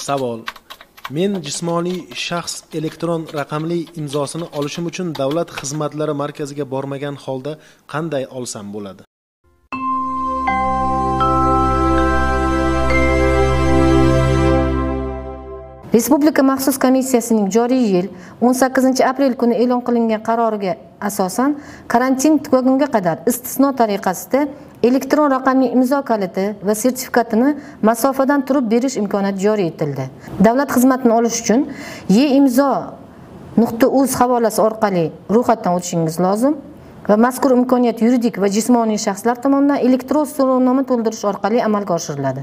Savol: Men jismoniy shaxs elektron raqamli imzosini olishim uchun Davlat xizmatlari markaziga bormagan holda qanday olsam bo'ladi? Respublika maxsus komissiyasining joriy yil 18-aprel kuni e'lon qilingan qaroriga asosan karantin tugagunga qadar istisno tariqasida elektron raqamli imzo kaliti va sertifikatini masofadan turib berish imkoniyati joriy etildi. Davlat xizmatini olish uchun yeimzo.uz havolasi orqali ro'yxatdan o'tishingiz lozim va mazkur imkoniyat yuridik va jismoniy shaxslar tomonidan elektron so'rovnoma to'ldirish orqali amalga oshiriladi.